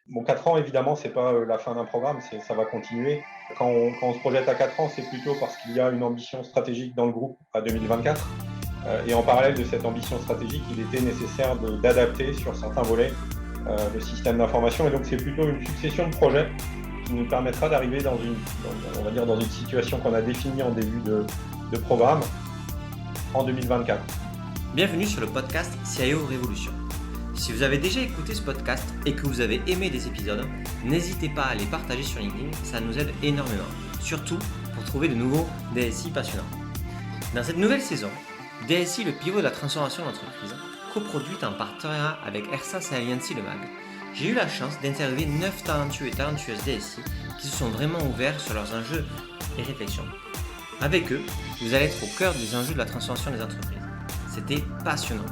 Bon, 4 ans, évidemment, ce n'est pas la fin d'un programme, ça va continuer. Quand on se projette à 4 ans, c'est plutôt parce qu'il y a une ambition stratégique dans le groupe à 2024. Et en parallèle de cette ambition stratégique, il était nécessaire d'adapter sur certains volets le système d'information. Et donc, c'est plutôt une succession de projets qui nous permettra d'arriver dans une situation qu'on a définie en début de programme en 2024. Bienvenue sur le podcast CIO Révolution. Si vous avez déjà écouté ce podcast et que vous avez aimé des épisodes, n'hésitez pas à les partager sur LinkedIn, ça nous aide énormément, surtout pour trouver de nouveaux DSI passionnants. Dans cette nouvelle saison, DSI, le pivot de la transformation d'entreprise, coproduite en partenariat avec Ersas et Allianz Le Mag, j'ai eu la chance d'interviewer 9 talentueux et talentueuses DSI qui se sont vraiment ouverts sur leurs enjeux et réflexions. Avec eux, vous allez être au cœur des enjeux de la transformation des entreprises. C'était passionnant.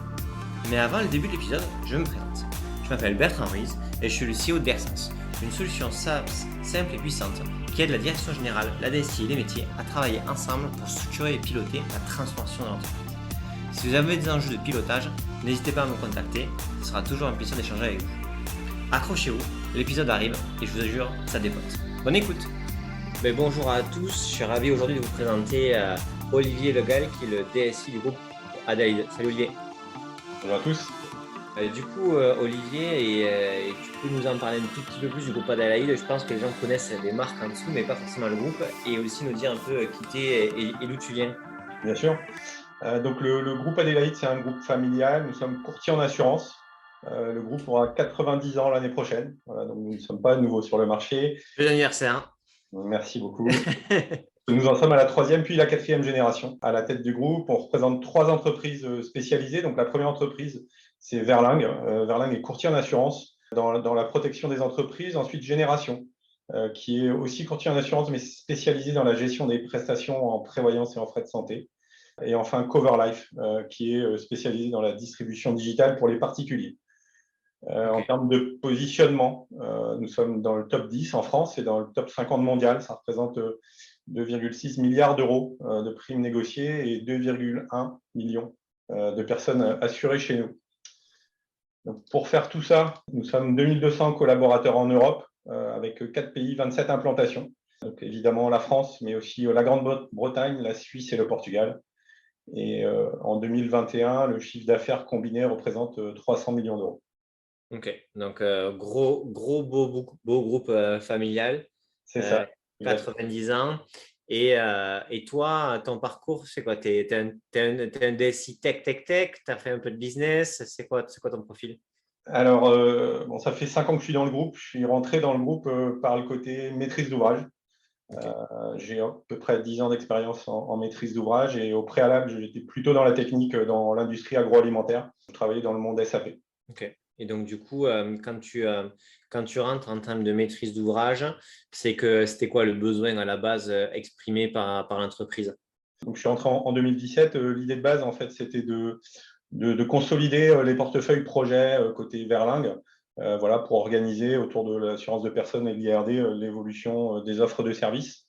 Mais avant le début de l'épisode, je me présente. Je m'appelle Bertrand Ruiz et je suis le CEO d'Ersas, une solution SaaS simple et puissante qui aide la direction générale, la DSI et les métiers à travailler ensemble pour structurer et piloter la transformation de l'entreprise. Si vous avez des enjeux de pilotage, n'hésitez pas à me contacter, ce sera toujours un plaisir d'échanger avec vous. Accrochez-vous, l'épisode arrive et je vous assure, ça dépote. Bonne écoute. Bonjour à tous, je suis ravi aujourd'hui de vous présenter Olivier Legal qui est le DSI du groupe Adelaide. Salut Olivier. Bonjour à tous. Olivier, tu peux nous en parler un tout petit peu plus du groupe Adelaide. Je pense que les gens connaissent les marques en dessous, mais pas forcément le groupe. Et aussi nous dire un peu qui t'es et d'où tu viens. Bien sûr. Donc le groupe Adelaide, c'est un groupe familial. Nous sommes courtiers en assurance. Le groupe aura 90 ans l'année prochaine. Voilà, donc nous ne sommes pas nouveaux sur le marché. Joyeux anniversaire. Merci beaucoup. Nous en sommes à la 3e puis la 4e génération à la tête du groupe. On représente 3 entreprises spécialisées. Donc la première entreprise, c'est Verlingue. Verlingue est courtier en assurance dans la protection des entreprises. Ensuite, Génération, qui est aussi courtier en assurance, mais spécialisé dans la gestion des prestations en prévoyance et en frais de santé. Et enfin, Coverlife, qui est spécialisé dans la distribution digitale pour les particuliers. En termes de positionnement, nous sommes dans le top 10 en France et dans le top 50 mondial. Ça représente 2,6 milliards d'euros de primes négociées et 2,1 millions de personnes assurées chez nous. Donc, pour faire tout ça, nous sommes 2200 collaborateurs en Europe, avec 4 pays, 27 implantations. Donc, évidemment, la France, mais aussi la Grande-Bretagne, la Suisse et le Portugal. Et en 2021, le chiffre d'affaires combiné représente 300 millions d'euros. Ok, donc beau groupe familial. C'est ça. 90 ans. Et toi, ton parcours, c'est quoi? Tu es un DSI tech. Tu as fait un peu de business. C'est quoi ton profil? Alors, ça fait 5 ans que je suis dans le groupe. Je suis rentré dans le groupe par le côté maîtrise d'ouvrage. Okay. J'ai à peu près 10 ans d'expérience en maîtrise d'ouvrage et au préalable, j'étais plutôt dans la technique, dans l'industrie agroalimentaire. Je travaillais dans le monde SAP. Ok. Et donc, du coup, quand tu rentres en termes de maîtrise d'ouvrage, c'était quoi le besoin à la base exprimé par l'entreprise? Donc, je suis rentré en 2017. L'idée de base, en fait, c'était de consolider les portefeuilles projets côté Verlingue, voilà, pour organiser autour de l'assurance de personnes et de l'IRD l'évolution des offres de services,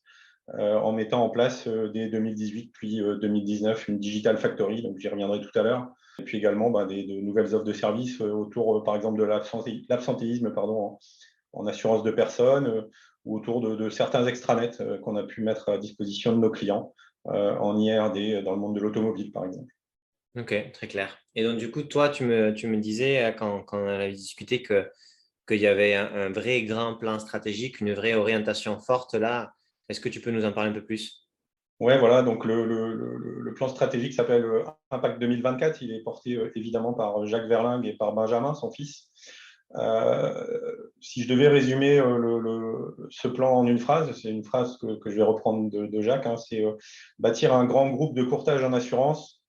en mettant en place dès 2018 puis 2019 une Digital Factory, donc j'y reviendrai tout à l'heure, et puis également de nouvelles offres de services autour, par exemple, de l'absentéisme en assurance de personnes, ou autour de certains extranets qu'on a pu mettre à disposition de nos clients en IRD dans le monde de l'automobile, par exemple. Ok, très clair. Et donc, du coup, toi, tu me disais, quand on avait discuté, qu'il y avait un vrai grand plan stratégique, une vraie orientation forte là. Est-ce que tu peux nous en parler un peu plus? Ouais, voilà, donc le plan stratégique s'appelle Impact 2024. Il est porté évidemment par Jacques Verlingue et par Benjamin, son fils. Si je devais résumer ce plan en une phrase, c'est une phrase que je vais reprendre de Jacques, hein, c'est bâtir un grand groupe de courtage en assurance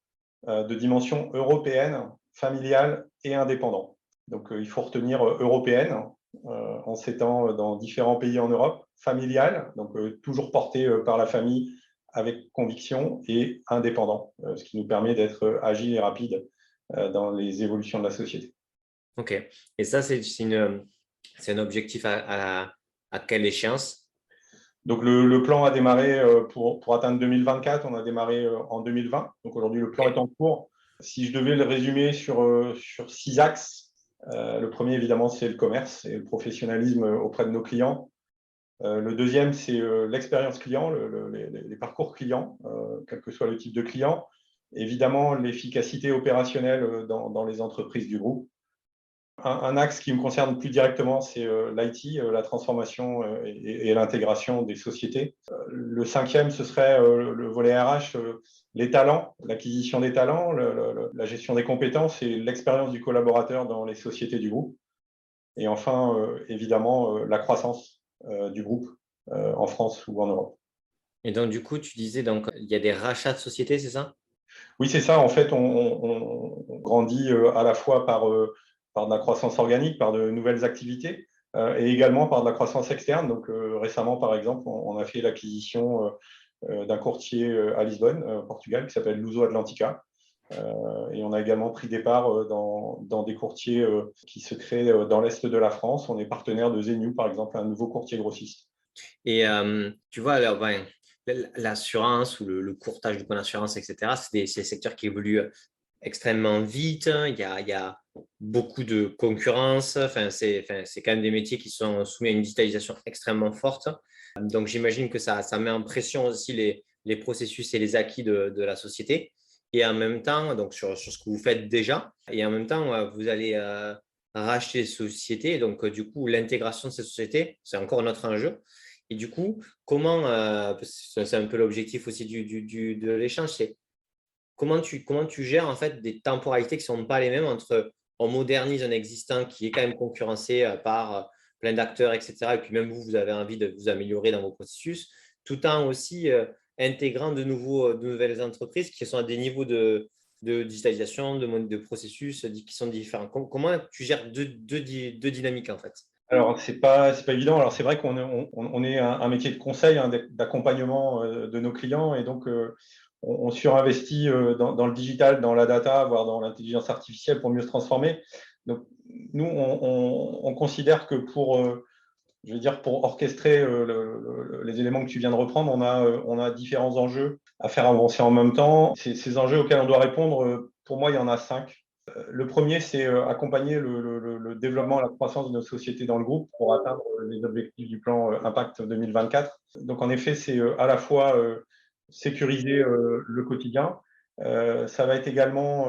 de dimension européenne, familiale et indépendant. Donc, il faut retenir européenne en s'étend dans différents pays en Europe, familiale, donc toujours porté par la famille avec conviction, et indépendant, ce qui nous permet d'être agile et rapide dans les évolutions de la société. Ok. Et ça, c'est un objectif à quelle échéance? Donc, le plan a démarré pour atteindre 2024. On a démarré en 2020. Donc, aujourd'hui, le plan est en cours. Si je devais le résumer sur 6 axes, Le premier, évidemment, c'est le commerce et le professionnalisme auprès de nos clients. Le deuxième, c'est l'expérience client, les parcours clients, quel que soit le type de client. Évidemment, l'efficacité opérationnelle dans les entreprises du groupe. Un axe qui me concerne plus directement, c'est l'IT, la transformation et l'intégration des sociétés. Le cinquième, ce serait le volet RH, les talents, l'acquisition des talents, la gestion des compétences et l'expérience du collaborateur dans les sociétés du groupe. Et enfin, évidemment, la croissance du groupe en France ou en Europe. Et donc, du coup, tu disais, donc, il y a des rachats de sociétés, c'est ça? Oui, c'est ça. En fait, on grandit à la fois par de la croissance organique, par de nouvelles activités, et également par de la croissance externe. Donc, récemment, par exemple, on a fait l'acquisition d'un courtier à Lisbonne, Portugal, qui s'appelle Luso Atlantica. Et on a également pris des parts dans des courtiers qui se créent dans l'Est de la France. On est partenaire de Zenu, par exemple, un nouveau courtier grossiste. Et tu vois, alors, ben, l'assurance ou le courtage de bonne assurance, etc., c'est des secteurs qui évoluent extrêmement vite. Il y a beaucoup de concurrence. C'est quand même des métiers qui sont soumis à une digitalisation extrêmement forte. Donc, j'imagine que ça met en pression aussi les processus et les acquis de la société. Et en même temps, donc sur ce que vous faites déjà, et en même temps, vous allez racheter des sociétés. Donc, du coup, l'intégration de ces sociétés, c'est encore un autre enjeu. Et du coup, comment, c'est un peu l'objectif aussi de l'échange, c'est comment tu gères en fait des temporalités qui ne sont pas les mêmes entre on modernise un existant qui est quand même concurrencé par plein d'acteurs, etc. Et puis même vous avez envie de vous améliorer dans vos processus, tout en aussi intégrant de nouvelles entreprises qui sont à des niveaux de digitalisation, de processus qui sont différents. Comment tu gères deux dynamiques en fait? Alors, c'est pas évident. Alors, c'est vrai qu'on est un métier de conseil, hein, d'accompagnement de nos clients. Et donc, on surinvestit dans le digital, dans la data, voire dans l'intelligence artificielle pour mieux se transformer. Donc, nous, on considère que je veux dire, pour orchestrer les éléments que tu viens de reprendre, on a différents enjeux à faire avancer en même temps. Ces enjeux auxquels on doit répondre, pour moi, il y en a 5. Le premier, c'est accompagner le développement et la croissance de nos sociétés dans le groupe pour atteindre les objectifs du plan Impact 2024. Donc, en effet, c'est à la fois sécuriser le quotidien. Ça va être également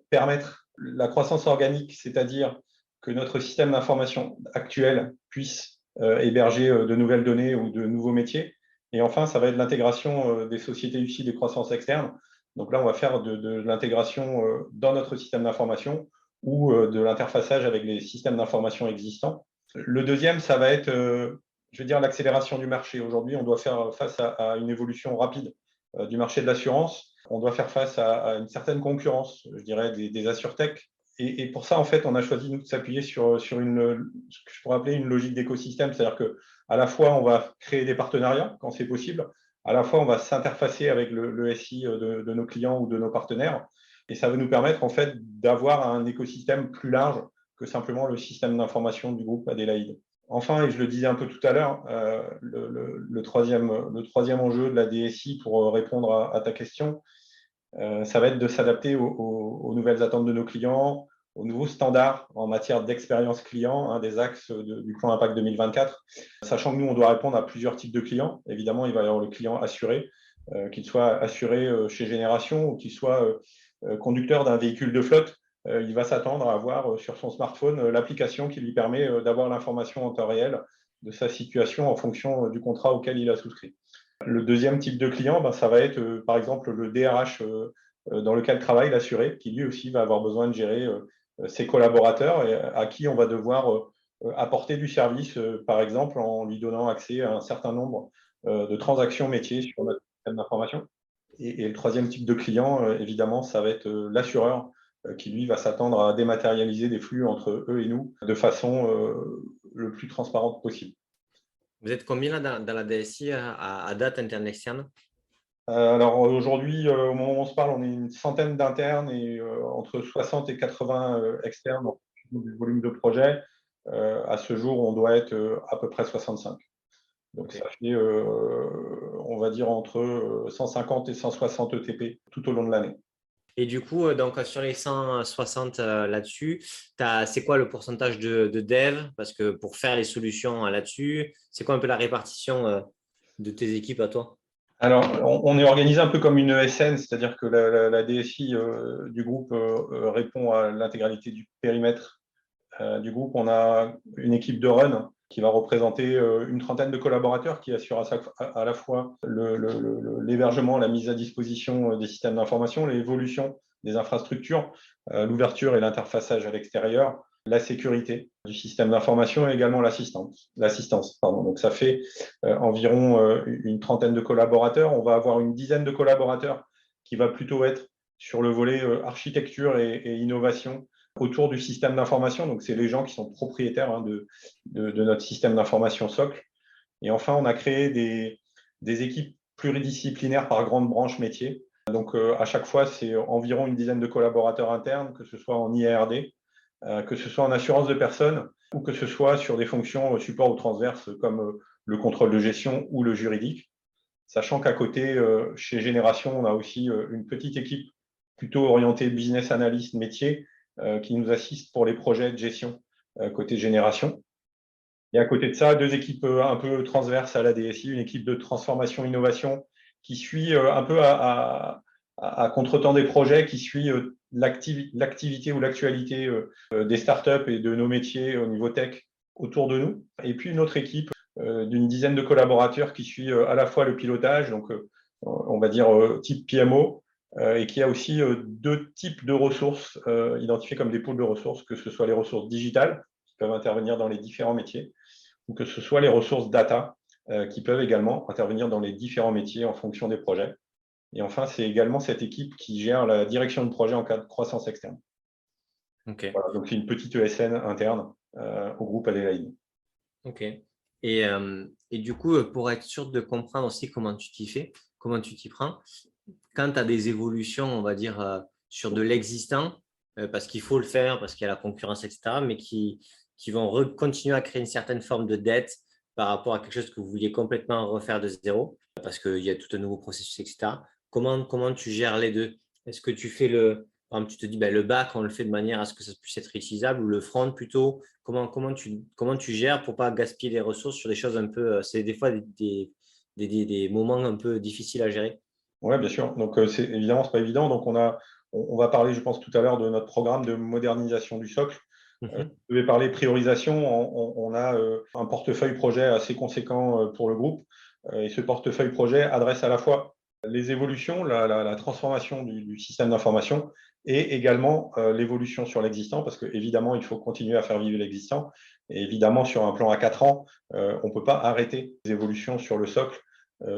permettre la croissance organique, c'est-à-dire que notre système d'information actuel puisse héberger de nouvelles données ou de nouveaux métiers. Et enfin, ça va être l'intégration des sociétés issues des croissances externes. Donc là, on va faire de l'intégration dans notre système d'information ou de l'interfaçage avec les systèmes d'information existants. Le deuxième, ça va être, je veux dire, l'accélération du marché. Aujourd'hui, on doit faire face à une évolution rapide du marché de l'assurance. On doit faire face à une certaine concurrence, je dirais, des assurtech. Et pour ça, en fait, on a choisi nous, de s'appuyer sur ce que je pourrais appeler une logique d'écosystème. C'est-à-dire qu'à la fois, on va créer des partenariats quand c'est possible, à la fois, on va s'interfacer avec le SI de nos clients ou de nos partenaires. Et ça va nous permettre, en fait, d'avoir un écosystème plus large que simplement le système d'information du groupe Adélaïde. Enfin, et je le disais un peu tout à l'heure, le troisième enjeu de la DSI pour répondre à ta question, ça va être de s'adapter aux nouvelles attentes de nos clients, aux nouveaux standards en matière d'expérience client, des axes du plan Impact 2024, sachant que nous, on doit répondre à plusieurs types de clients. Évidemment, il va y avoir le client assuré, qu'il soit assuré chez Génération ou qu'il soit conducteur d'un véhicule de flotte. Il va s'attendre à avoir sur son smartphone l'application qui lui permet d'avoir l'information en temps réel de sa situation en fonction du contrat auquel il a souscrit. Le deuxième type de client, ça va être par exemple le DRH dans lequel travaille l'assuré, qui lui aussi va avoir besoin de gérer ses collaborateurs et à qui on va devoir apporter du service, par exemple en lui donnant accès à un certain nombre de transactions métiers sur notre système d'information. Et le troisième type de client, évidemment, ça va être l'assureur qui lui va s'attendre à dématérialiser des flux entre eux et nous de façon le plus transparente possible. Vous êtes combien là dans la DSI à date interne externe? Alors aujourd'hui, au moment où on se parle, on est une centaine d'internes et entre 60 et 80 externes en fonction du volume de projet. À ce jour, on doit être à peu près 65. Donc Okay. ça fait, on va dire, entre 150 et 160 ETP tout au long de l'année. Et du coup, donc sur les 160 là-dessus, c'est quoi le pourcentage de dev? Parce que pour faire les solutions là-dessus, c'est quoi un peu la répartition de tes équipes à toi? Alors, on est organisé un peu comme une ESN, c'est-à-dire que la DSI du groupe répond à l'intégralité du périmètre du groupe. On a une équipe de run qui va représenter une trentaine de collaborateurs qui assurent à la fois l'hébergement, la mise à disposition des systèmes d'information, l'évolution des infrastructures, l'ouverture et l'interfaçage à l'extérieur, la sécurité du système d'information et également l'assistance. Pardon. Donc ça fait environ une trentaine de collaborateurs. On va avoir une dizaine de collaborateurs qui va plutôt être sur le volet architecture et innovation autour du système d'information. Donc, c'est les gens qui sont propriétaires de notre système d'information socle. Et enfin, on a créé des équipes pluridisciplinaires par grande branche métier. Donc, à chaque fois, c'est environ une dizaine de collaborateurs internes, que ce soit en IARD, que ce soit en assurance de personnes ou que ce soit sur des fonctions support ou transverses comme le contrôle de gestion ou le juridique. Sachant qu'à côté, chez Génération, on a aussi une petite équipe plutôt orientée business analyst métier qui nous assiste pour les projets de gestion côté Génération. Et à côté de ça, deux équipes un peu transverses à la DSI, une équipe de transformation innovation qui suit un peu à contre-temps des projets, qui suit l'activité ou l'actualité des startups et de nos métiers au niveau tech autour de nous. Et puis une autre équipe d'une dizaine de collaborateurs qui suit à la fois le pilotage, donc on va dire type PMO, et qui a aussi deux types de ressources identifiées comme des pôles de ressources, que ce soit les ressources digitales qui peuvent intervenir dans les différents métiers, ou que ce soit les ressources data qui peuvent également intervenir dans les différents métiers en fonction des projets. Et enfin, c'est également cette équipe qui gère la direction de projet en cas de croissance externe. Ok. Voilà, donc c'est une petite ESN interne au groupe Adélaïde. Ok. Et du coup, pour être sûr de comprendre aussi comment tu t'y fais, comment tu t'y prends, quand tu as des évolutions, on va dire, sur de l'existant, parce qu'il faut le faire, parce qu'il y a la concurrence, etc., mais qui vont continuer à créer une certaine forme de dette par rapport à quelque chose que vous vouliez complètement refaire de zéro, parce qu'il y a tout un nouveau processus, etc. Comment tu gères les deux? Est-ce que tu fais par exemple, tu te dis, ben, le back, on le fait de manière à ce que ça puisse être réutilisable, ou le front plutôt? Comment tu gères pour ne pas gaspiller les ressources sur des choses un peu… C'est des fois des moments un peu difficiles à gérer. Oui, bien sûr. Donc, évidemment, ce n'est pas évident. Donc, on va parler, je pense, tout à l'heure de notre programme de modernisation du socle. Je vais parler priorisation. On a un portefeuille projet assez conséquent pour le groupe. Et ce portefeuille projet adresse à la fois les évolutions, la transformation du système d'information et également l'évolution sur l'existant, parce qu'évidemment, il faut continuer à faire vivre l'existant. Et évidemment, sur un plan à 4 ans, on ne peut pas arrêter les évolutions sur le socle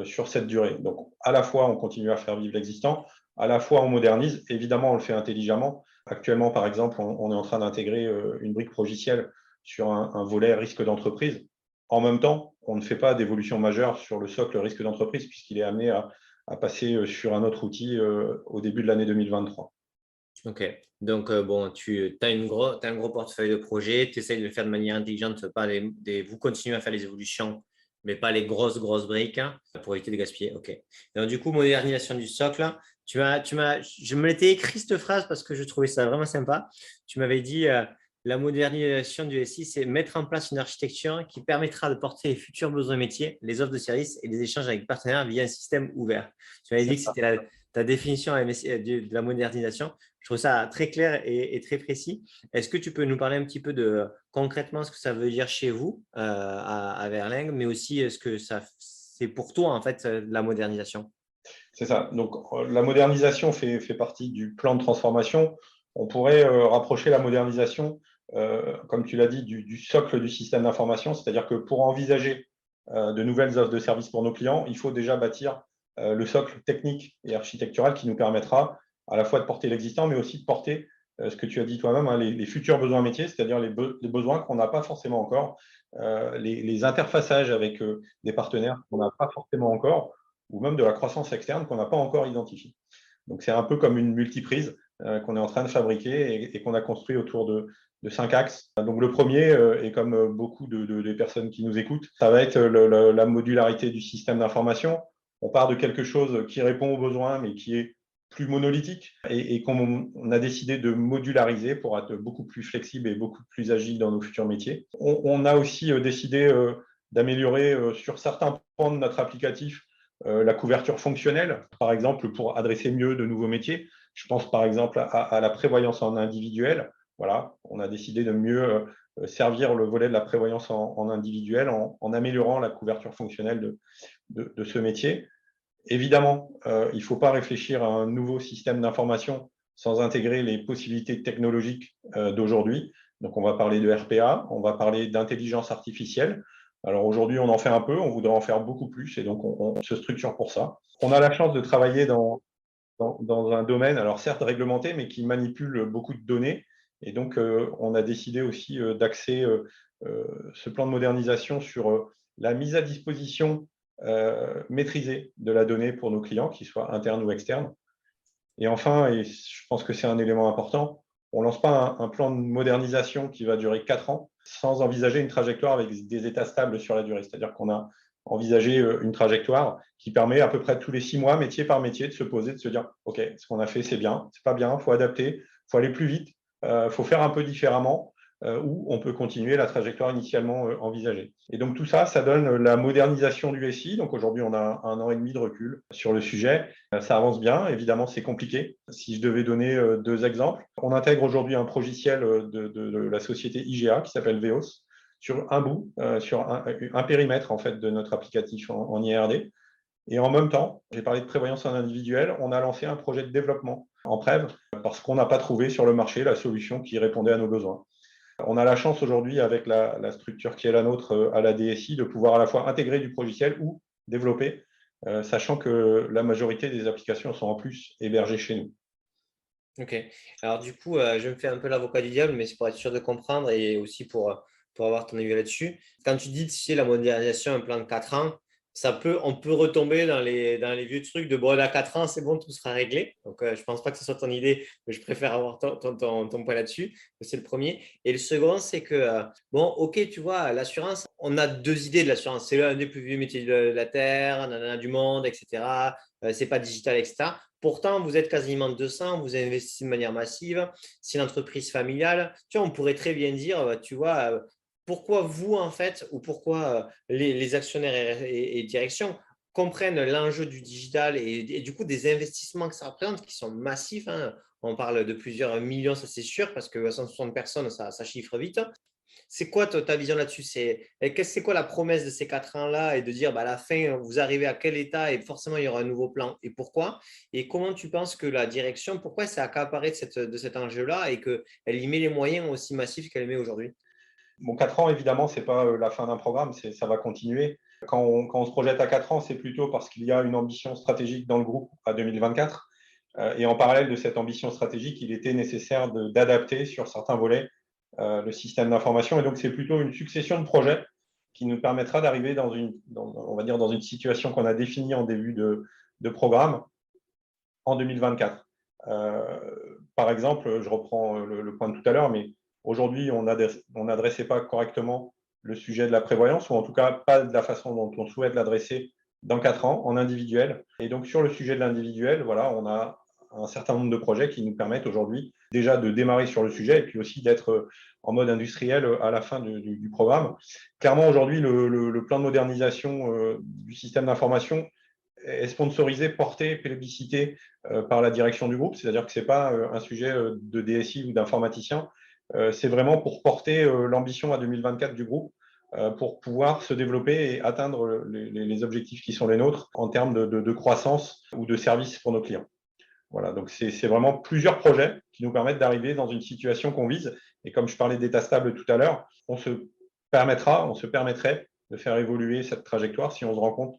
sur cette durée. Donc, à la fois, on continue à faire vivre l'existant, à la fois, on modernise. Évidemment, on le fait intelligemment. Actuellement, par exemple, on est en train d'intégrer une brique logicielle sur un volet risque d'entreprise. En même temps, on ne fait pas d'évolution majeure sur le socle risque d'entreprise puisqu'il est amené à passer sur un autre outil au début de l'année 2023. Ok. Donc, bon, tu as un gros portefeuille de projets, tu essayes de le faire de manière intelligente, pas vous continuez à faire les évolutions, mais pas les grosses briques hein, pour éviter de gaspiller. Ok. Donc, du coup, modernisation du socle. Je me l'étais écrit cette phrase parce que je trouvais ça vraiment sympa. Tu m'avais dit la modernisation du SI, c'est mettre en place une architecture qui permettra de porter les futurs besoins métiers, les offres de services et les échanges avec les partenaires via un système ouvert. Tu m'avais dit que c'était ta définition de la modernisation. Je trouve ça très clair et très précis. Est-ce que tu peux nous parler un petit peu de concrètement ce que ça veut dire chez vous à Verling, mais aussi ce que c'est pour toi en fait la modernisation? C'est ça. Donc, la modernisation fait partie du plan de transformation. On pourrait rapprocher la modernisation, comme tu l'as dit, du socle du système d'information. C'est-à-dire que pour envisager de nouvelles offres de services pour nos clients, il faut déjà bâtir le socle technique et architectural qui nous permettra à la fois de porter l'existant, mais aussi de porter ce que tu as dit toi-même, hein, les futurs besoins métiers, c'est-à-dire les besoins qu'on n'a pas forcément encore, les interfaçages avec des partenaires qu'on n'a pas forcément encore, ou même de la croissance externe qu'on n'a pas encore identifiée. Donc, c'est un peu comme une multiprise qu'on est en train de fabriquer et qu'on a construit autour de 5 axes. Donc, le premier, et comme beaucoup des personnes qui nous écoutent, ça va être la modularité du système d'information. On part de quelque chose qui répond aux besoins, mais qui est plus monolithique et qu'on a décidé de modulariser pour être beaucoup plus flexible et beaucoup plus agile dans nos futurs métiers. On a aussi décidé d'améliorer sur certains points de notre applicatif la couverture fonctionnelle, par exemple pour adresser mieux de nouveaux métiers. Je pense par exemple à la prévoyance en individuel. Voilà, on a décidé de mieux servir le volet de la prévoyance en individuel en améliorant la couverture fonctionnelle de ce métier. Évidemment, il ne faut pas réfléchir à un nouveau système d'information sans intégrer les possibilités technologiques d'aujourd'hui. Donc, on va parler de RPA, on va parler d'intelligence artificielle. Alors aujourd'hui, on en fait un peu, on voudrait en faire beaucoup plus et donc on se structure pour ça. On a la chance de travailler dans un domaine, alors certes réglementé, mais qui manipule beaucoup de données. Et donc, on a décidé aussi d'axer ce plan de modernisation sur la mise à disposition maîtrisée de la donnée pour nos clients, qu'ils soient internes ou externes. Et enfin, et je pense que c'est un élément important, on ne lance pas un plan de modernisation qui va durer 4 ans sans envisager une trajectoire avec des états stables sur la durée. C'est-à-dire qu'on a envisagé une trajectoire qui permet à peu près tous les 6 mois, métier par métier, de se poser, de se dire « Ok, ce qu'on a fait, c'est bien, c'est pas bien, il faut adapter, il faut aller plus vite, il faut faire un peu différemment. » Ou on peut continuer la trajectoire initialement envisagée. Et donc tout ça, ça donne la modernisation du SI. Donc aujourd'hui, on a 1 an et demi de recul sur le sujet. Ça avance bien, évidemment, c'est compliqué. Si je devais donner 2 exemples, on intègre aujourd'hui un logiciel de la société IGA qui s'appelle Veos sur un bout, sur un périmètre en fait de notre applicatif en IRD. Et en même temps, j'ai parlé de prévoyance en individuel, on a lancé un projet de développement en Prév parce qu'on n'a pas trouvé sur le marché la solution qui répondait à nos besoins. On a la chance aujourd'hui, avec la structure qui est la nôtre à la DSI, de pouvoir à la fois intégrer du logiciel ou développer, sachant que la majorité des applications sont en plus hébergées chez nous. Ok. Alors du coup, je me fais un peu l'avocat du diable, mais c'est pour être sûr de comprendre et aussi pour avoir ton avis là-dessus. Quand tu dis, tu sais, la modernisation, un plan de 4 ans, on peut retomber dans les vieux trucs de bon, à 4 ans, c'est bon, tout sera réglé. Donc, je ne pense pas que ce soit ton idée, mais je préfère avoir ton point là-dessus. C'est le premier. Et le second, c'est que, bon, ok, tu vois, l'assurance, on a 2 idées de l'assurance. C'est l'un des plus vieux métiers de la Terre, du monde, etc. C'est pas digital, etc. Pourtant, vous êtes quasiment 200, vous investissez de manière massive. C'est une entreprise familiale. Tu vois, on pourrait très bien dire, tu vois, pourquoi vous, en fait, ou pourquoi les actionnaires et directions comprennent l'enjeu du digital et du coup des investissements que ça représente qui sont massifs. Hein. On parle de plusieurs millions, ça c'est sûr, parce que 160 personnes, ça chiffre vite. C'est quoi ta vision là-dessus? C'est quoi la promesse de ces 4 ans-là et de dire à la fin, vous arrivez à quel état et forcément il y aura un nouveau plan et pourquoi? Et comment tu penses que la direction, pourquoi elle s'est accaparée de cet enjeu-là et qu'elle y met les moyens aussi massifs qu'elle met aujourd'hui? Bon, 4 ans, évidemment, ce n'est pas la fin d'un programme, ça va continuer. Quand on se projette à 4 ans, c'est plutôt parce qu'il y a une ambition stratégique dans le groupe à 2024. Et en parallèle de cette ambition stratégique, il était nécessaire d'adapter sur certains volets le système d'information. Et donc, c'est plutôt une succession de projets qui nous permettra d'arriver on va dire, dans une situation qu'on a définie en début de programme en 2024. Par exemple, je reprends le point de tout à l'heure, mais aujourd'hui, on n'adressait pas correctement le sujet de la prévoyance, ou en tout cas pas de la façon dont on souhaite l'adresser dans 4 ans, en individuel. Et donc, sur le sujet de l'individuel, voilà, on a un certain nombre de projets qui nous permettent aujourd'hui déjà de démarrer sur le sujet et puis aussi d'être en mode industriel à la fin du programme. Clairement, aujourd'hui, le plan de modernisation du système d'information est sponsorisé, porté, plébiscité par la direction du groupe. C'est-à-dire que ce n'est pas un sujet de DSI ou d'informaticien. C'est vraiment pour porter l'ambition à 2024 du groupe pour pouvoir se développer et atteindre les objectifs qui sont les nôtres en termes de croissance ou de services pour nos clients. Voilà, donc c'est vraiment plusieurs projets qui nous permettent d'arriver dans une situation qu'on vise. Et comme je parlais d'état stable tout à l'heure, on se permettrait de faire évoluer cette trajectoire si on se rend compte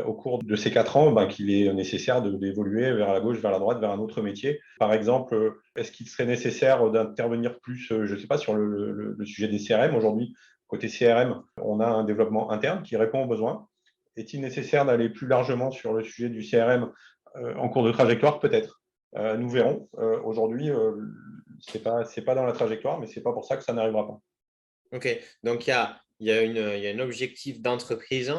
au cours de ces 4 ans qu'il est nécessaire d'évoluer vers la gauche, vers la droite, vers un autre métier. Par exemple, est-ce qu'il serait nécessaire d'intervenir plus, je ne sais pas, sur le sujet des CRM? Aujourd'hui, côté CRM, on a un développement interne qui répond aux besoins. Est-il nécessaire d'aller plus largement sur le sujet du CRM en cours de trajectoire? Peut-être. Nous verrons. Aujourd'hui, ce n'est pas dans la trajectoire, mais ce n'est pas pour ça que ça n'arrivera pas. Ok, donc il y a un objectif d'entreprise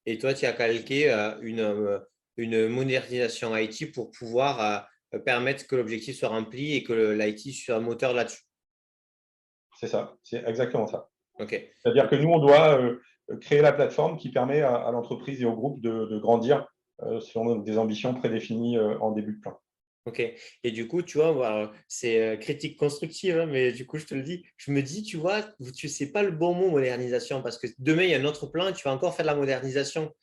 et toi, tu as calqué une modernisation IT pour pouvoir permettre que l'objectif soit rempli et que l'IT soit moteur là-dessus. C'est ça, c'est exactement ça. OK. C'est-à-dire que nous, on doit créer la plateforme qui permet à l'entreprise et au groupe de grandir selon des ambitions prédéfinies en début de plan. OK. Et du coup, tu vois, c'est critique constructive, hein, mais du coup, je te le dis, je me dis, tu vois, tu sais pas le bon mot modernisation parce que demain, il y a un autre plan et tu vas encore faire de la modernisation.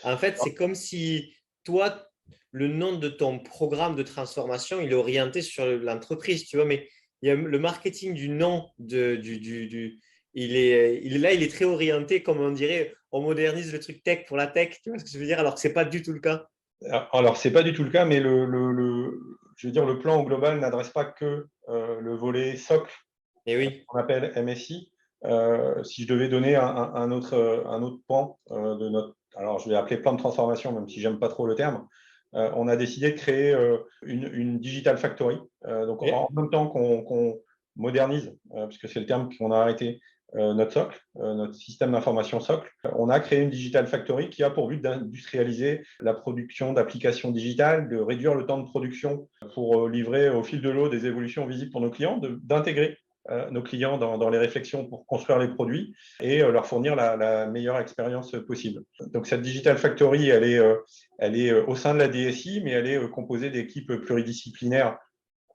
En fait, c'est comme si toi, le nom de ton programme de transformation, il est orienté sur l'entreprise, tu vois, mais il y a le marketing du nom il est là, il est très orienté, comme on dirait, on modernise le truc tech pour la tech, tu vois ce que je veux dire, alors que c'est pas du tout le cas. Alors, ce n'est pas du tout le cas, mais je veux dire, le plan au global n'adresse pas que le volet socle Et oui, qu'on appelle MSI. Si je devais donner un autre pan de notre, alors je vais appeler plan de transformation, même si j'aime pas trop le terme, on a décidé de créer une digital factory. Donc en OK. même temps qu'on modernise, puisque c'est le terme qu'on a arrêté, notre socle, notre système d'information socle, on a créé une digital factory qui a pour but d'industrialiser la production d'applications digitales, de réduire le temps de production pour livrer au fil de l'eau des évolutions visibles pour nos clients, d'intégrer nos clients dans les réflexions pour construire les produits et leur fournir la meilleure expérience possible. Donc cette Digital Factory, elle est au sein de la DSI, mais elle est composée d'équipes pluridisciplinaires,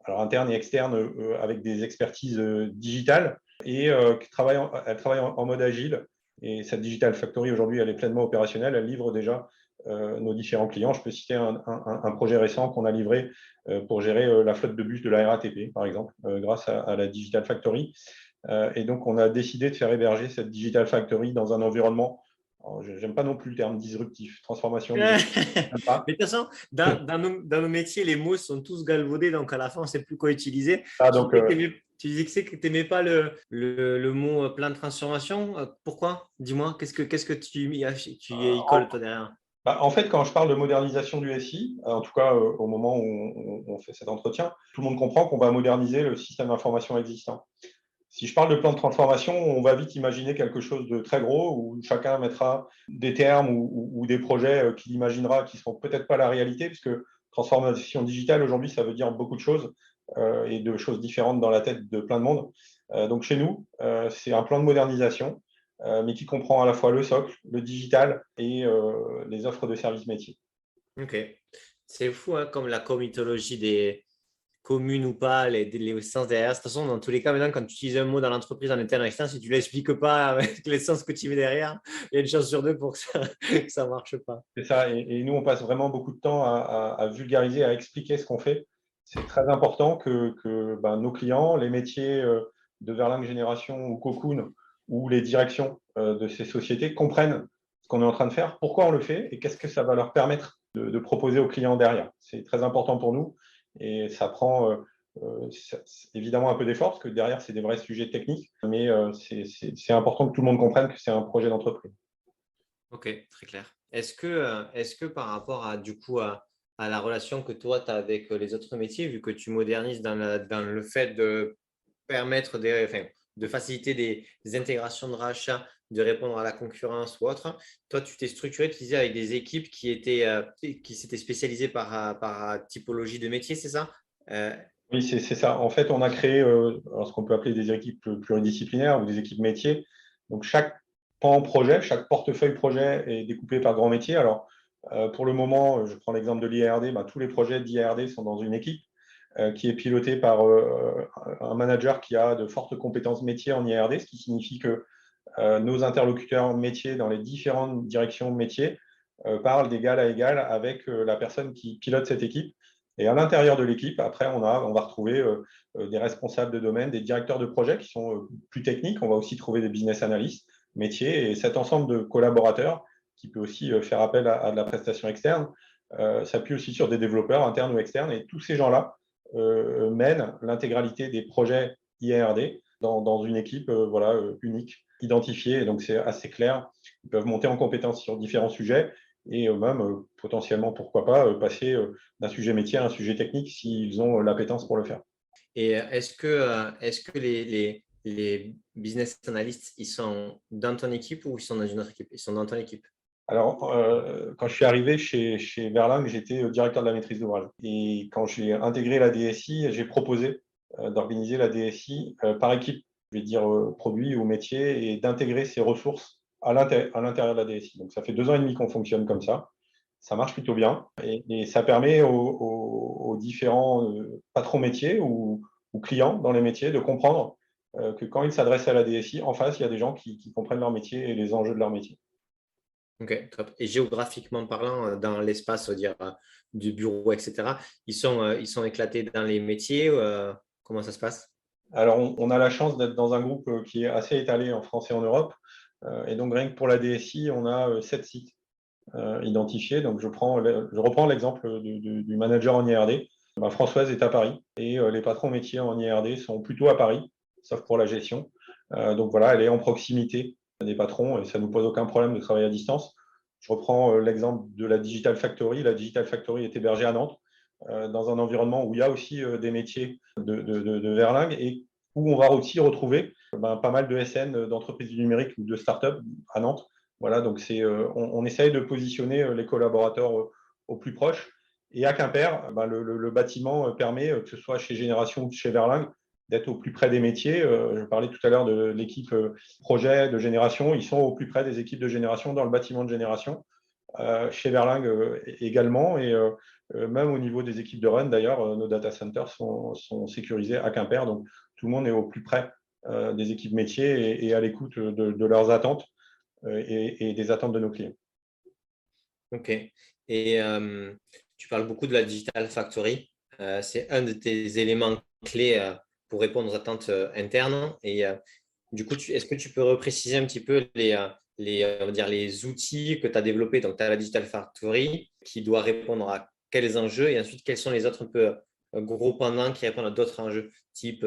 alors internes et externes, avec des expertises digitales et elle travaille en mode agile. Et cette Digital Factory, aujourd'hui, elle est pleinement opérationnelle. Elle livre déjà nos différents clients. Je peux citer un projet récent qu'on a livré pour gérer la flotte de bus de la RATP, par exemple, grâce à la Digital Factory. Et donc, on a décidé de faire héberger cette Digital Factory dans un environnement, je n'aime pas non plus le terme disruptif, transformation disruptive. Mais de toute façon, dans nos métiers, les mots sont tous galvaudés, donc à la fin, on ne sait plus quoi utiliser. Ah, Tu donc, disais que tu n'aimais pas le mot plan de transformation. Pourquoi? Dis-moi, qu'est-ce que tu y colles, toi, derrière? en fait, quand je parle de modernisation du SI, en tout cas au moment où on fait cet entretien, tout le monde comprend qu'on va moderniser le système d'information existant. Si je parle de plan de transformation, on va vite imaginer quelque chose de très gros où chacun mettra des termes ou des projets qu'il imaginera qui ne seront peut-être pas la réalité, puisque transformation digitale, aujourd'hui, ça veut dire beaucoup de choses et de choses différentes dans la tête de plein de monde. Donc chez nous, c'est un plan de modernisation, mais qui comprend à la fois le socle, le digital et les offres de services métiers. Ok. C'est fou, hein, comme la comitologie des communes ou pas, les sens derrière. De toute façon, dans tous les cas, maintenant, quand tu utilises un mot dans l'entreprise en interne, en externe, si tu ne l'expliques pas avec l'essence que tu mets derrière, il y a une chance sur deux pour que ça ne marche pas. C'est ça, et nous, on passe vraiment beaucoup de temps à vulgariser, à expliquer ce qu'on fait. C'est très important que ben, nos clients, les métiers de Verlingue Génération ou Cocoon, ou les directions de ces sociétés comprennent ce qu'on est en train de faire, pourquoi on le fait et qu'est-ce que ça va leur permettre de proposer aux clients derrière. C'est très important pour nous et ça prend évidemment un peu d'effort parce que derrière, c'est des vrais sujets techniques, mais c'est important que tout le monde comprenne que c'est un projet d'entreprise. Ok, très clair. Est-ce que par rapport à, du coup, à la relation que toi, tu as avec les autres métiers, vu que tu modernises dans le fait de permettre enfin, de faciliter des intégrations de rachat, de répondre à la concurrence ou autre, toi, tu t'es structuré, tu disais, avec des équipes qui s'étaient spécialisées par typologie de métier, c'est ça? Oui, c'est ça. En fait, on a créé ce qu'on peut appeler des équipes pluridisciplinaires ou des équipes métiers. Donc, chaque pan projet, chaque portefeuille projet est découpé par grand métier. Alors, pour le moment, je prends l'exemple de l'IARD, tous les projets d'IARD sont dans une équipe qui est pilotée par un manager qui a de fortes compétences métiers en IARD, ce qui signifie que nos interlocuteurs métiers dans les différentes directions métiers parlent d'égal à égal avec la personne qui pilote cette équipe. Et à l'intérieur de l'équipe, après, on va retrouver des responsables de domaine, des directeurs de projet qui sont plus techniques. On va aussi trouver des business analysts, métiers. Et cet ensemble de collaborateurs, qui peut aussi faire appel à de la prestation externe, s'appuie aussi sur des développeurs internes ou externes. Et tous ces gens-là mènent l'intégralité des projets IARD dans une équipe unique, identifiée. Et donc, c'est assez clair. Ils peuvent monter en compétence sur différents sujets et même potentiellement, pourquoi pas, passer d'un sujet métier à un sujet technique s'ils ont l'appétence pour le faire. Et est-ce que les business analysts, ils sont dans ton équipe ou ils sont dans une autre équipe? Ils sont dans ton équipe. Alors, quand je suis arrivé chez Verlingue, j'étais directeur de la maîtrise d'ouvrage. Et quand j'ai intégré la DSI, j'ai proposé d'organiser la DSI par équipe, je vais dire produit ou métier, et d'intégrer ces ressources à l'intérieur de la DSI. Donc, ça fait 2 ans et demi qu'on fonctionne comme ça. Ça marche plutôt bien et ça permet aux différents patrons métiers ou clients dans les métiers de comprendre que quand ils s'adressent à la DSI, en face, il y a des gens qui comprennent leur métier et les enjeux de leur métier. Ok, top. Et géographiquement parlant, dans l'espace, on va dire, du bureau, etc., ils sont éclatés dans les métiers. Comment ça se passe? Alors, on a la chance d'être dans un groupe qui est assez étalé en France et en Europe. Et donc, rien que pour la DSI, on a 7 sites identifiés. Donc, je reprends l'exemple du manager en IRD. Françoise est à Paris et les patrons métiers en IRD sont plutôt à Paris, sauf pour la gestion. Donc, voilà, elle est en proximité des patrons et ça ne nous pose aucun problème de travailler à distance. Je reprends l'exemple de la Digital Factory. La Digital Factory est hébergée à Nantes, dans un environnement où il y a aussi des métiers de Verlingue et où on va aussi retrouver pas mal de SN, d'entreprises du numérique ou de start-up à Nantes. Voilà, donc on essaye de positionner les collaborateurs au plus proche. Et à Quimper, le bâtiment permet, que ce soit chez Génération ou chez Verlingue, d'être au plus près des métiers. Je parlais tout à l'heure de l'équipe projet de Génération. Ils sont au plus près des équipes de Génération dans le bâtiment de Génération. Chez Verlingue également. Et même au niveau des équipes de run, d'ailleurs, nos data centers sont sécurisés à Quimper. Donc, tout le monde est au plus près des équipes métiers et à l'écoute de leurs attentes et des attentes de nos clients. Ok. Et tu parles beaucoup de la Digital Factory. C'est un de tes éléments clés pour répondre aux attentes internes. Et du coup, est-ce que tu peux repréciser un petit peu on va dire les outils que tu as développés? Donc, tu as la Digital Factory qui doit répondre à quels enjeux et ensuite, quels sont les autres un peu gros pendants qui répondent à d'autres enjeux, type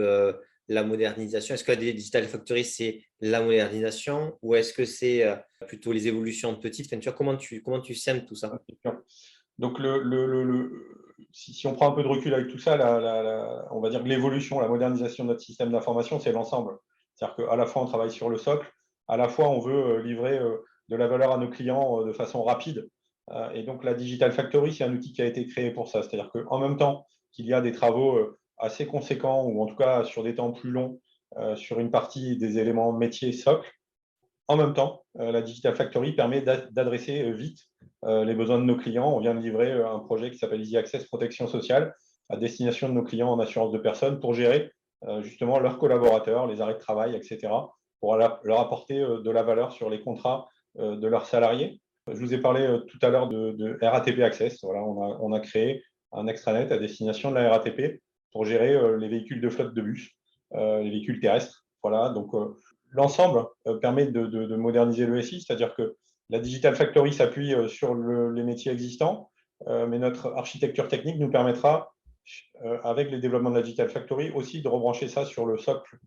la modernisation. Est-ce que la Digital Factory, c'est la modernisation ou est-ce que c'est plutôt les évolutions petites? Enfin, tu vois, comment tu sèmes tout ça? Donc, si on prend un peu de recul avec tout ça, on va dire que l'évolution, la modernisation de notre système d'information, c'est l'ensemble. C'est-à-dire qu'à la fois, on travaille sur le socle, à la fois, on veut livrer de la valeur à nos clients de façon rapide. Et donc, la Digital Factory, c'est un outil qui a été créé pour ça. C'est-à-dire qu'en même temps qu'il y a des travaux assez conséquents, ou en tout cas sur des temps plus longs, sur une partie des éléments métiers socle, en même temps, la Digital Factory permet d'adresser vite les besoins de nos clients. On vient de livrer un projet qui s'appelle Easy Access Protection Sociale à destination de nos clients en assurance de personnes pour gérer justement leurs collaborateurs, les arrêts de travail, etc., pour leur apporter de la valeur sur les contrats de leurs salariés. Je vous ai parlé tout à l'heure de RATP Access. Voilà, on a créé un extranet à destination de la RATP pour gérer les véhicules de flotte de bus, les véhicules terrestres. Voilà, donc l'ensemble permet de moderniser le SI, c'est-à-dire que la Digital Factory s'appuie sur les métiers existants, mais notre architecture technique nous permettra, avec les développements de la Digital Factory, aussi de rebrancher ça sur le socle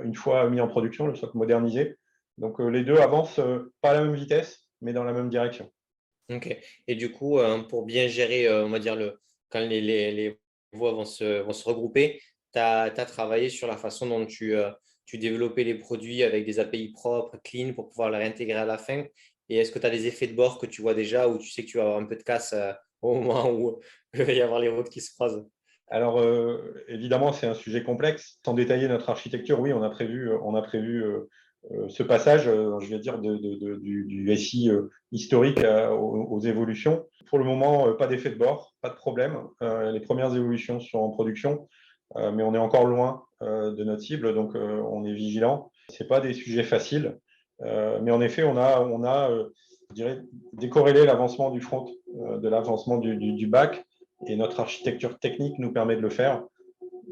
une fois mis en production, le socle modernisé. Donc les deux avancent pas à la même vitesse, mais dans la même direction. Ok. Et du coup, pour bien gérer, on va dire, quand les voies vont se regrouper, tu as travaillé sur la façon dont tu développais les produits avec des API propres, clean, pour pouvoir les réintégrer à la fin. Et est-ce que tu as des effets de bord que tu vois déjà où tu sais que tu vas avoir un peu de casse au moment où il va y avoir les routes qui se croisent? Alors, évidemment, c'est un sujet complexe. Sans détailler notre architecture, oui, on a prévu ce passage, je vais dire, du SI historique aux évolutions. Pour le moment, pas d'effet de bord, pas de problème. Les premières évolutions sont en production, mais on est encore loin de notre cible, donc on est vigilant. Ce n'est pas des sujets faciles, mais en effet, on a je dirais, décorrélé l'avancement du front de l'avancement du back, et notre architecture technique nous permet de le faire.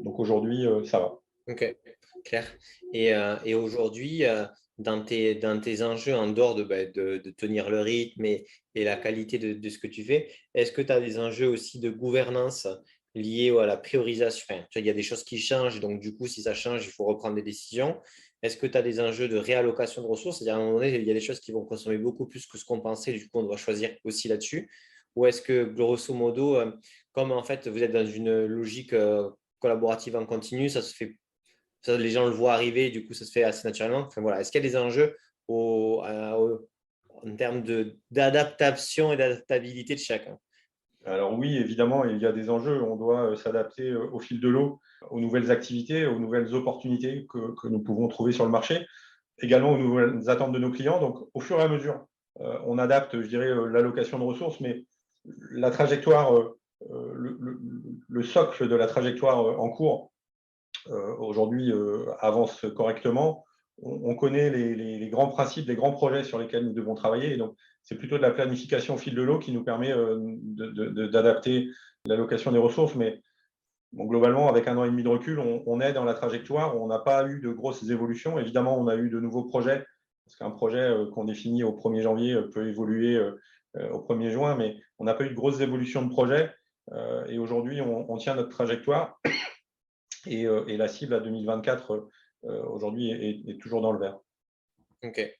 Donc aujourd'hui, ça va. Ok, clair. Et aujourd'hui, dans tes enjeux, en dehors de tenir le rythme et la qualité de ce que tu fais, est-ce que tu as des enjeux aussi de gouvernance liés à la priorisation? Enfin, tu vois, il y a des choses qui changent, donc du coup, si ça change, il faut reprendre des décisions. Est-ce que tu as des enjeux de réallocation de ressources? C'est-à-dire, à un moment donné, il y a des choses qui vont consommer beaucoup plus que ce qu'on pensait, du coup, on doit choisir aussi là-dessus. Ou est-ce que, grosso modo, comme en fait, vous êtes dans une logique collaborative en continu, ça se fait ça, les gens le voient arriver, du coup, ça se fait assez naturellement. Enfin, voilà. Est-ce qu'il y a des enjeux en termes d'adaptation et d'adaptabilité de chacun? Alors oui, évidemment, il y a des enjeux. On doit s'adapter au fil de l'eau, aux nouvelles activités, aux nouvelles opportunités que nous pouvons trouver sur le marché, également aux nouvelles attentes de nos clients. Donc, au fur et à mesure, on adapte, je dirais, l'allocation de ressources, mais la trajectoire, le socle de la trajectoire en cours, aujourd'hui, avance correctement. On connaît les grands principes, les grands projets sur lesquels nous devons travailler. Et donc, c'est plutôt de la planification au fil de l'eau qui nous permet d'adapter l'allocation des ressources. Mais bon, globalement, avec 1 an et demi de recul, on est dans la trajectoire. On n'a pas eu de grosses évolutions. Évidemment, on a eu de nouveaux projets, parce qu'un projet qu'on définit au 1er janvier peut évoluer au 1er juin, mais on n'a pas eu de grosses évolutions de projet. Et aujourd'hui, on tient notre trajectoire. Et la cible à 2024, aujourd'hui, est toujours dans le vert. Ok,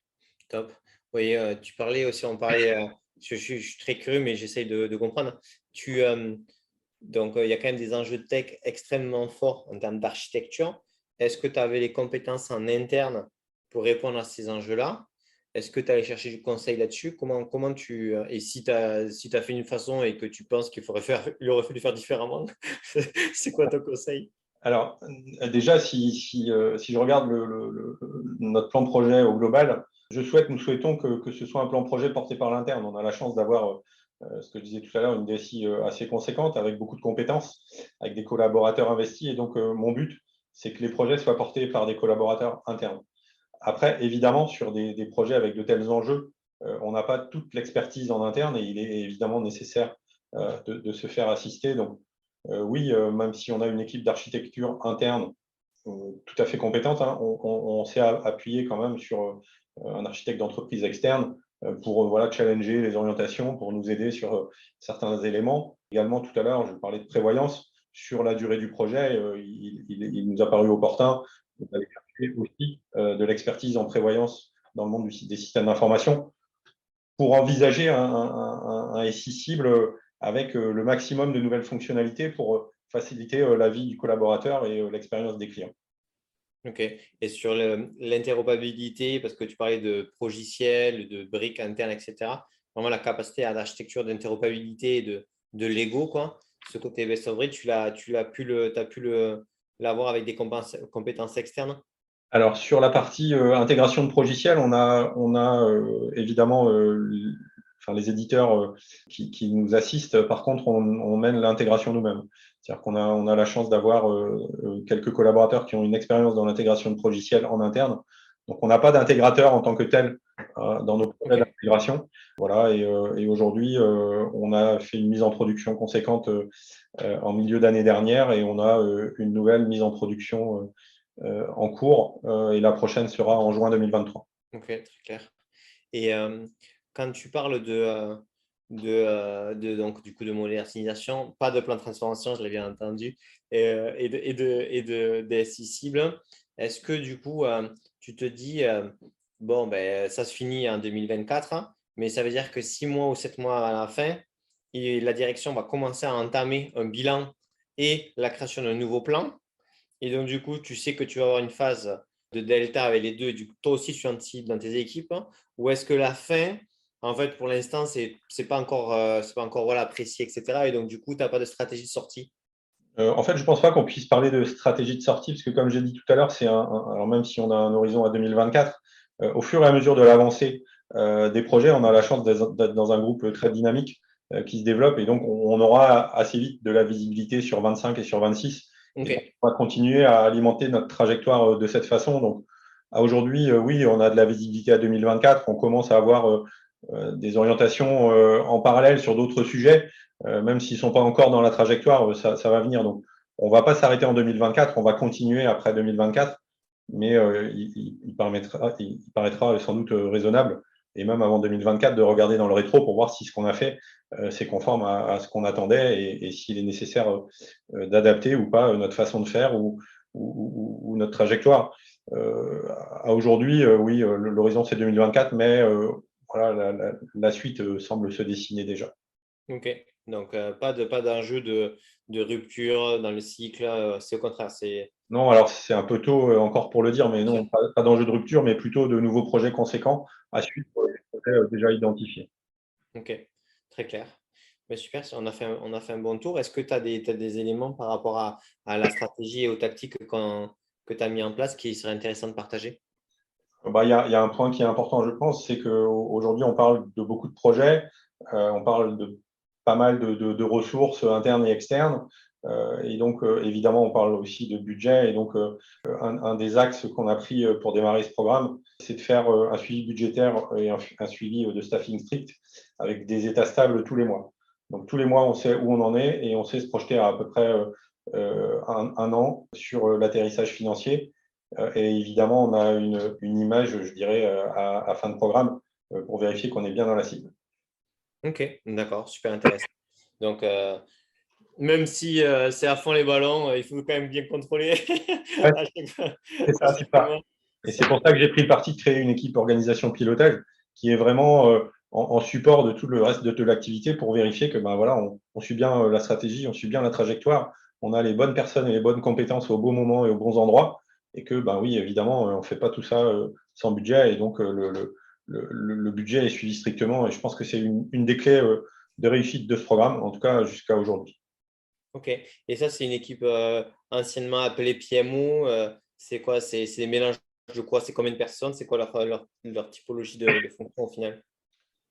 top. Oui, tu parlais aussi, on parlait, je suis très curieux, mais j'essaye de comprendre. Donc, il y a quand même des enjeux de tech extrêmement forts en termes d'architecture. Est-ce que tu avais les compétences en interne pour répondre à ces enjeux-là? Est-ce que tu allais chercher du conseil là-dessus? Comment et si tu as fait une façon et que tu penses il aurait fallu faire différemment, c'est quoi ton conseil? Alors, déjà, si je regarde notre plan de projet au global, nous souhaitons que ce soit un plan de projet porté par l'interne. On a la chance d'avoir, ce que je disais tout à l'heure, une DSI assez conséquente, avec beaucoup de compétences, avec des collaborateurs investis. Et donc, mon but, c'est que les projets soient portés par des collaborateurs internes. Après, évidemment, sur des projets avec de tels enjeux, on n'a pas toute l'expertise en interne et il est évidemment nécessaire de se faire assister. Donc, oui, même si on a une équipe d'architecture interne tout à fait compétente, hein, on s'est appuyé quand même sur un architecte d'entreprise externe pour voilà, challenger les orientations, pour nous aider sur certains éléments. Également, tout à l'heure, je parlais de prévoyance. Sur la durée du projet, il nous a paru opportun d'aller chercher aussi de l'expertise en prévoyance dans le monde des systèmes d'information pour envisager un SI cible avec le maximum de nouvelles fonctionnalités pour faciliter la vie du collaborateur et l'expérience des clients. Ok. Et sur l'interopérabilité, parce que tu parlais de logiciels, de briques internes, etc., vraiment la capacité à l'architecture d'interopérabilité et de Lego, quoi. Ce côté best of breed, t'as pu l'avoir avec des compétences externes? Alors, sur la partie intégration de logiciels, on a évidemment les éditeurs qui nous assistent. Par contre, on mène l'intégration nous-mêmes. C'est-à-dire on a la chance d'avoir quelques collaborateurs qui ont une expérience dans l'intégration de logiciels en interne. Donc, on n'a pas d'intégrateur en tant que tel dans nos projets d'intégration. Voilà, et aujourd'hui, on a fait une mise en production conséquente en milieu d'année dernière et on a une nouvelle mise en production en cours et la prochaine sera en juin 2023. Ok, très clair. Et quand tu parles donc, du coup, de modernisation, pas de plan de transformation, je l'ai bien entendu, et de DSI cible, est-ce que du coup, tu te dis, bon, ben, ça se finit en 2024, hein, mais ça veut dire que 6 mois ou 7 mois à la fin, la direction va commencer à entamer un bilan et la création d'un nouveau plan. Et donc, du coup, tu sais que tu vas avoir une phase de delta avec les deux. Et du coup, toi aussi, tu anticipes dans tes équipes. Ou est-ce que la fin, en fait, pour l'instant, c'est pas encore, voilà, précis, etc. Et donc, du coup, tu n'as pas de stratégie de sortie? En fait, je ne pense pas qu'on puisse parler de stratégie de sortie, parce que comme j'ai dit tout à l'heure, alors même si on a un horizon à 2024, au fur et à mesure de l'avancée des projets, on a la chance d'être dans un groupe très dynamique qui se développe, et donc on aura assez vite de la visibilité sur 25 et sur 26. Ok. Et on va continuer à alimenter notre trajectoire de cette façon. Donc, à aujourd'hui, oui, on a de la visibilité à 2024. On commence à avoir des orientations en parallèle sur d'autres sujets, même s'ils ne sont pas encore dans la trajectoire, ça va venir. Donc, on ne va pas s'arrêter en 2024, on va continuer après 2024, mais il paraîtra sans doute raisonnable, et même avant 2024, de regarder dans le rétro pour voir si ce qu'on a fait, c'est conforme à ce qu'on attendait et s'il est nécessaire d'adapter ou pas notre façon de faire ou notre trajectoire. À aujourd'hui, oui, l'horizon c'est 2024, mais voilà, la suite semble se dessiner déjà. Ok. Donc, pas d'enjeu de rupture dans le cycle. C'est au contraire. Non, alors c'est un peu tôt encore pour le dire, mais non, pas d'enjeu de rupture, mais plutôt de nouveaux projets conséquents à suivre projets déjà identifiés. Ok, très clair. Mais super, on a fait un bon tour. Est-ce que tu as des éléments par rapport à la stratégie et aux tactiques que tu as mis en place qui seraient intéressants de partager? Il y a un point qui est important, je pense, c'est qu'aujourd'hui, on parle de beaucoup de projets, on parle de pas mal de ressources internes et externes. Et donc, évidemment, on parle aussi de budget. Et donc, un des axes qu'on a pris pour démarrer ce programme, c'est de faire un suivi budgétaire et un suivi de staffing strict avec des états stables tous les mois. Donc, tous les mois, on sait où on en est et on sait se projeter à peu près un an sur l'atterrissage financier. Et évidemment, on a une image, je dirais, à fin de programme pour vérifier qu'on est bien dans la cible. Ok, d'accord, super intéressant. Donc, même si c'est à fond les ballons, il faut quand même bien contrôler Ouais, à chaque fois. c'est À ça, c'est chaque ça. mois. Et c'est pour ça que j'ai pris le parti de créer une équipe organisation pilotage qui est vraiment en support de tout le reste de l'activité pour vérifier que ben, voilà, on suit bien la stratégie, on suit bien la trajectoire, on a les bonnes personnes et les bonnes compétences au bon moment et aux bons endroits. Et que, ben oui, évidemment, on ne fait pas tout ça sans budget. Et donc, le budget est suivi strictement. Et je pense que c'est une des clés de réussite de ce programme, en tout cas jusqu'à aujourd'hui. Ok, et ça, c'est une équipe anciennement appelée PMO. C'est quoi? C'est des mélanges de quoi? C'est combien de personnes? C'est quoi leur typologie de fonction au final?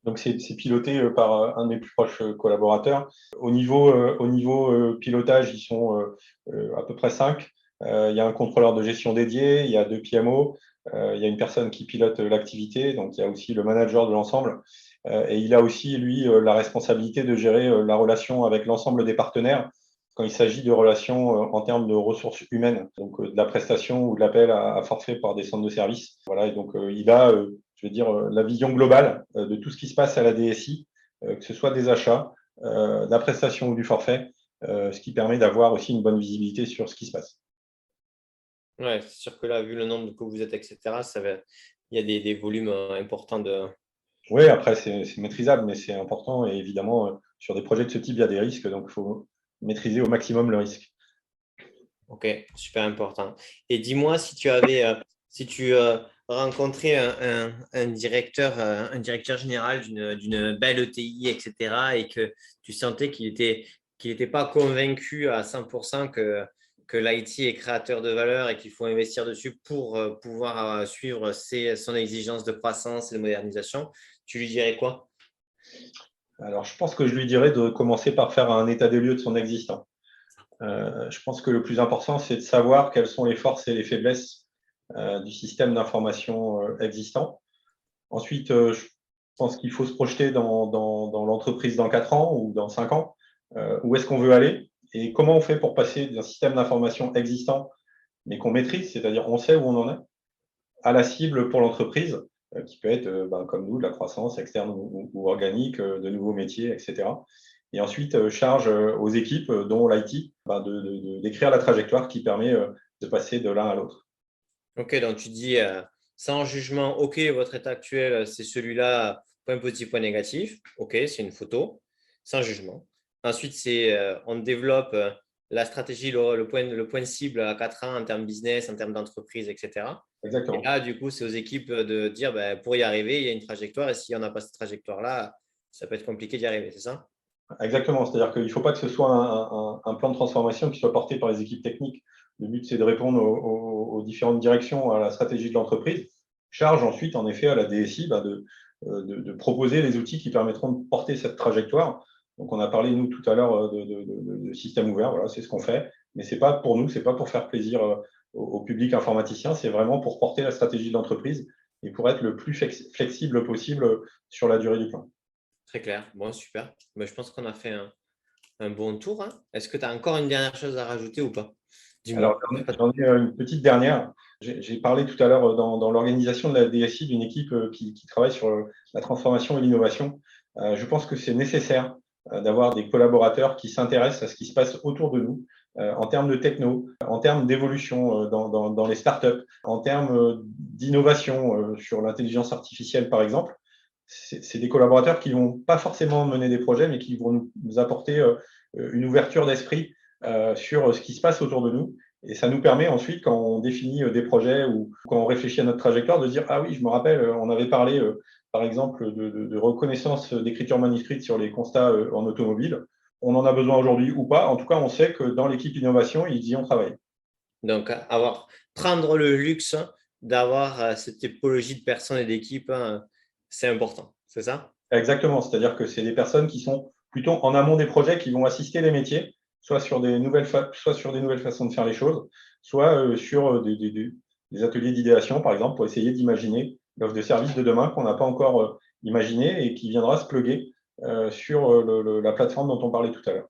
Donc, c'est piloté par un de mes plus proches collaborateurs. Au niveau pilotage, ils sont à peu près 5. Il y a un contrôleur de gestion dédié, il y a 2 PMO, il y a une personne qui pilote l'activité, donc il y a aussi le manager de l'ensemble. Et il a aussi, lui, la responsabilité de gérer la relation avec l'ensemble des partenaires quand il s'agit de relations en termes de ressources humaines, donc de la prestation ou de l'appel à forfait par des centres de services. Voilà, et donc il a je veux dire, la vision globale de tout ce qui se passe à la DSI, que ce soit des achats, de la prestation ou du forfait, ce qui permet d'avoir aussi une bonne visibilité sur ce qui se passe. Ouais, c'est sûr que là, vu le nombre que vous êtes, etc., il y a des volumes importants de. Oui, après, c'est maîtrisable, mais c'est important. Et évidemment, sur des projets de ce type, il y a des risques, donc il faut maîtriser au maximum le risque. Ok, super important. Et dis-moi si tu rencontrais un directeur général d'une belle ETI, etc., et que tu sentais qu'il était pas convaincu à 100% que l'IT est créateur de valeur et qu'il faut investir dessus pour pouvoir suivre son exigence de croissance et de modernisation, tu lui dirais quoi? Alors, je pense que je lui dirais de commencer par faire un état des lieux de son existant. Je pense que le plus important, c'est de savoir quelles sont les forces et les faiblesses du système d'information existant. Ensuite, je pense qu'il faut se projeter dans l'entreprise dans 4 ans ou dans 5 ans. Où est-ce qu'on veut aller et comment on fait pour passer d'un système d'information existant, mais qu'on maîtrise, c'est-à-dire on sait où on en est, à la cible pour l'entreprise, qui peut être, comme nous, de la croissance externe ou organique, de nouveaux métiers, etc. Et ensuite, charge aux équipes, dont l'IT, d'écrire la trajectoire qui permet de passer de l'un à l'autre. Ok, donc tu dis sans jugement, ok, votre état actuel, c'est celui-là, point positif, point négatif. Ok, c'est une photo, sans jugement. Ensuite, on développe la stratégie, le point cible à 4 ans en termes business, en termes d'entreprise, etc. Et Exactement. là, du coup, c'est aux équipes de dire pour y arriver, il y a une trajectoire et si on n'a pas cette trajectoire-là, ça peut être compliqué d'y arriver, c'est ça? Exactement. C'est-à-dire qu'il ne faut pas que ce soit un plan de transformation qui soit porté par les équipes techniques. Le but, c'est de répondre aux différentes directions, à la stratégie de l'entreprise. Charge ensuite, en effet, à la DSI de proposer les outils qui permettront de porter cette trajectoire. Donc, on a parlé, nous, tout à l'heure de système ouvert. Voilà, c'est ce qu'on fait. Mais ce n'est pas pour nous, ce n'est pas pour faire plaisir au public informaticien. C'est vraiment pour porter la stratégie de l'entreprise et pour être le plus flexible possible sur la durée du plan. Très clair. Bon, super. Je pense qu'on a fait un bon tour, hein. Est-ce que tu as encore une dernière chose à rajouter ou pas? Alors, Dis-moi. j'en ai une petite dernière. J'ai parlé tout à l'heure dans l'organisation de la DSI d'une équipe qui travaille sur la transformation et l'innovation. Je pense que c'est nécessaire d'avoir des collaborateurs qui s'intéressent à ce qui se passe autour de nous en termes de techno, en termes d'évolution dans les startups, en termes d'innovation sur l'intelligence artificielle, par exemple. C'est des collaborateurs qui ne vont pas forcément mener des projets, mais qui vont nous apporter une ouverture d'esprit sur ce qui se passe autour de nous. Et ça nous permet ensuite, quand on définit des projets ou quand on réfléchit à notre trajectoire, de dire ah oui, je me rappelle, on avait parlé par exemple, de reconnaissance d'écriture manuscrite sur les constats en automobile. On en a besoin aujourd'hui ou pas. En tout cas, on sait que dans l'équipe innovation, ils y ont travaillé. Donc, prendre le luxe d'avoir cette typologie de personnes et d'équipes, c'est important, c'est ça? Exactement. C'est-à-dire que c'est des personnes qui sont plutôt en amont des projets, qui vont assister les métiers, soit sur des nouvelles façons de faire les choses, soit sur des ateliers d'idéation, par exemple, pour essayer d'imaginer l'offre de service de demain qu'on n'a pas encore imaginé et qui viendra se plugger sur la plateforme dont on parlait tout à l'heure.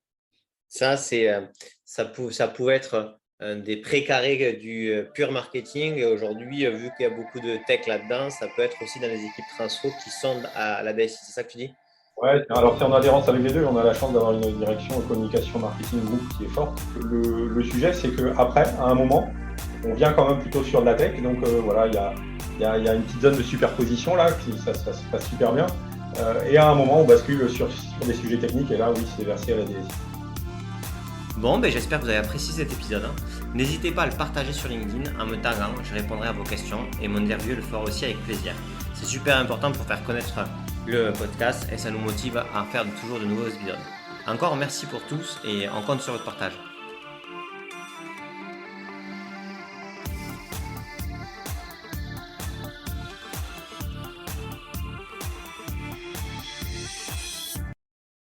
Ça, ça pouvait être des précarés du pur marketing. Et aujourd'hui, vu qu'il y a beaucoup de tech là-dedans, ça peut être aussi dans les équipes transfo qui sont à la DSI. C'est ça que tu dis? Ouais, alors c'est en adhérence avec les deux. On a la chance d'avoir une direction communication marketing groupe qui est forte. Le sujet, c'est qu'après, à un moment, on vient quand même plutôt sur de la tech. Donc voilà, il y a une petite zone de superposition là, ça se passe super bien. Et à un moment, on bascule sur des sujets techniques. Et là, oui, c'est versé à la DSI. Bon, j'espère que vous avez apprécié cet épisode. N'hésitez pas à le partager sur LinkedIn en me taguant, je répondrai à vos questions et mon interview le fera aussi avec plaisir. C'est super important pour faire connaître le podcast et ça nous motive à faire toujours de nouveaux épisodes. Encore merci pour tous et on compte sur votre partage.